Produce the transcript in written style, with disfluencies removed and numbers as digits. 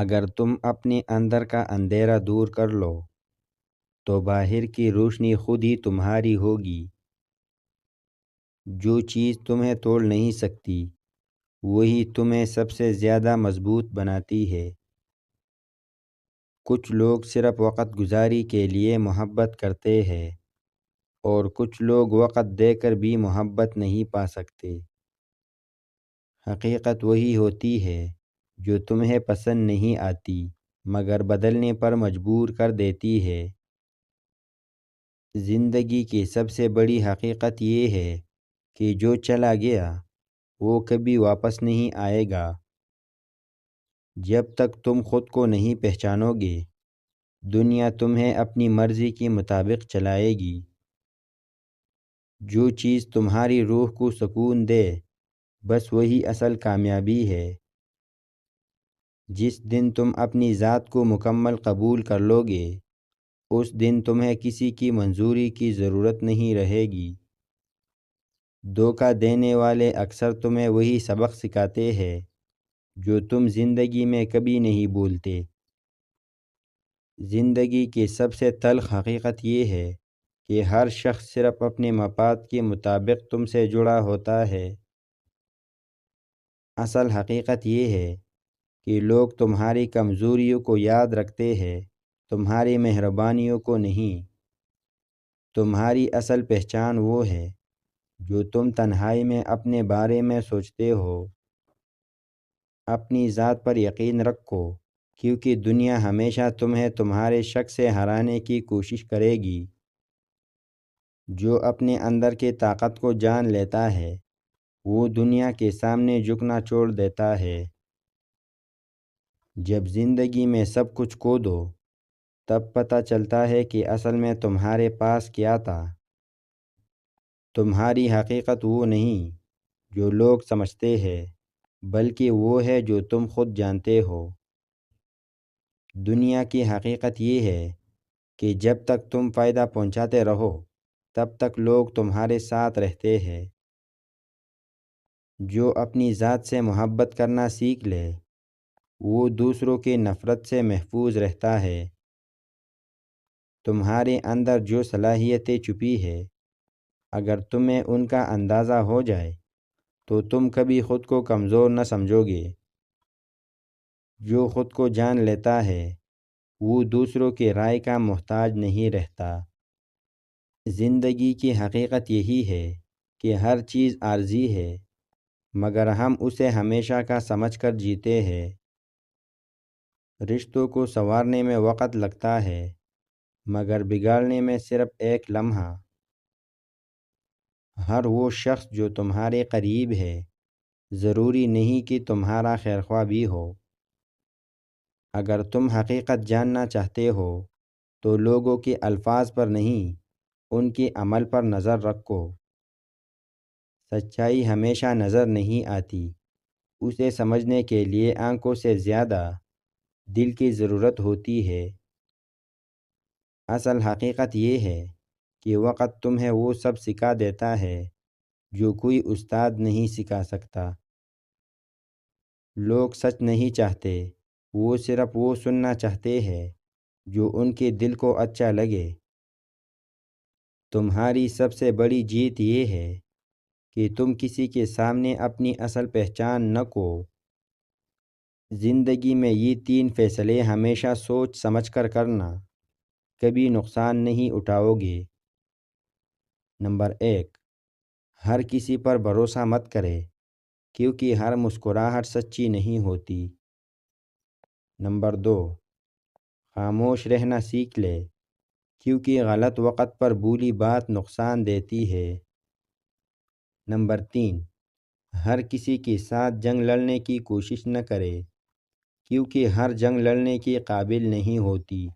اگر تم اپنے اندر کا اندھیرا دور کر لو تو باہر کی روشنی خود ہی تمہاری ہوگی۔ جو چیز تمہیں توڑ نہیں سکتی وہی تمہیں سب سے زیادہ مضبوط بناتی ہے۔ کچھ لوگ صرف وقت گزاری کے لیے محبت کرتے ہیں اور کچھ لوگ وقت دے کر بھی محبت نہیں پا سکتے۔ حقیقت وہی ہوتی ہے جو تمہیں پسند نہیں آتی مگر بدلنے پر مجبور کر دیتی ہے۔ زندگی کی سب سے بڑی حقیقت یہ ہے کہ جو چلا گیا وہ کبھی واپس نہیں آئے گا۔ جب تک تم خود کو نہیں پہچانو گے دنیا تمہیں اپنی مرضی کے مطابق چلائے گی۔ جو چیز تمہاری روح کو سکون دے بس وہی اصل کامیابی ہے۔ جس دن تم اپنی ذات کو مکمل قبول کر لو گے اس دن تمہیں کسی کی منظوری کی ضرورت نہیں رہے گی۔ دھوکہ دینے والے اکثر تمہیں وہی سبق سکھاتے ہیں جو تم زندگی میں کبھی نہیں بھولتے۔ زندگی کی سب سے تلخ حقیقت یہ ہے کہ ہر شخص صرف اپنے مفاد کے مطابق تم سے جڑا ہوتا ہے۔ اصل حقیقت یہ ہے کہ لوگ تمہاری کمزوریوں کو یاد رکھتے ہیں، تمہاری مہربانیوں کو نہیں۔ تمہاری اصل پہچان وہ ہے جو تم تنہائی میں اپنے بارے میں سوچتے ہو۔ اپنی ذات پر یقین رکھو کیونکہ دنیا ہمیشہ تمہیں تمہارے شک سے ہرانے کی کوشش کرے گی۔ جو اپنے اندر کی طاقت کو جان لیتا ہے وہ دنیا کے سامنے جھکنا چھوڑ دیتا ہے۔ جب زندگی میں سب کچھ کھو دو تب پتہ چلتا ہے کہ اصل میں تمہارے پاس کیا تھا۔ تمہاری حقیقت وہ نہیں جو لوگ سمجھتے ہیں بلکہ وہ ہے جو تم خود جانتے ہو۔ دنیا کی حقیقت یہ ہے کہ جب تک تم فائدہ پہنچاتے رہو تب تک لوگ تمہارے ساتھ رہتے ہیں۔ جو اپنی ذات سے محبت کرنا سیکھ لے وہ دوسروں کی نفرت سے محفوظ رہتا ہے۔ تمہارے اندر جو صلاحیتیں چھپی ہے اگر تمہیں ان کا اندازہ ہو جائے تو تم کبھی خود کو کمزور نہ سمجھو گے۔ جو خود کو جان لیتا ہے وہ دوسروں کی رائے کا محتاج نہیں رہتا۔ زندگی کی حقیقت یہی ہے کہ ہر چیز عارضی ہے مگر ہم اسے ہمیشہ کا سمجھ کر جیتے ہیں۔ رشتوں کو سنوارنے میں وقت لگتا ہے مگر بگاڑنے میں صرف ایک لمحہ۔ ہر وہ شخص جو تمہارے قریب ہے ضروری نہیں کہ تمہارا خیرخواہ بھی ہو۔ اگر تم حقیقت جاننا چاہتے ہو تو لوگوں کے الفاظ پر نہیں ان کے عمل پر نظر رکھو۔ سچائی ہمیشہ نظر نہیں آتی، اسے سمجھنے کے لیے آنکھوں سے زیادہ دل کی ضرورت ہوتی ہے۔ اصل حقیقت یہ ہے کہ وقت تمہیں وہ سب سکھا دیتا ہے جو کوئی استاد نہیں سکھا سکتا۔ لوگ سچ نہیں چاہتے، وہ صرف وہ سننا چاہتے ہیں جو ان کے دل کو اچھا لگے۔ تمہاری سب سے بڑی جیت یہ ہے کہ تم کسی کے سامنے اپنی اصل پہچان نہ کھو۔ زندگی میں یہ 3 فیصلے ہمیشہ سوچ سمجھ کر کرنا، کبھی نقصان نہیں اٹھاؤ گے۔ نمبر 1، ہر کسی پر بھروسہ مت کرے کیونکہ ہر مسکراہٹ سچی نہیں ہوتی۔ نمبر 2، خاموش رہنا سیکھ لے کیونکہ غلط وقت پر بولی بات نقصان دیتی ہے۔ نمبر 3، ہر کسی کے ساتھ جنگ لڑنے کی کوشش نہ کرے کیونکہ ہر جنگ لڑنے کے قابل نہیں ہوتی۔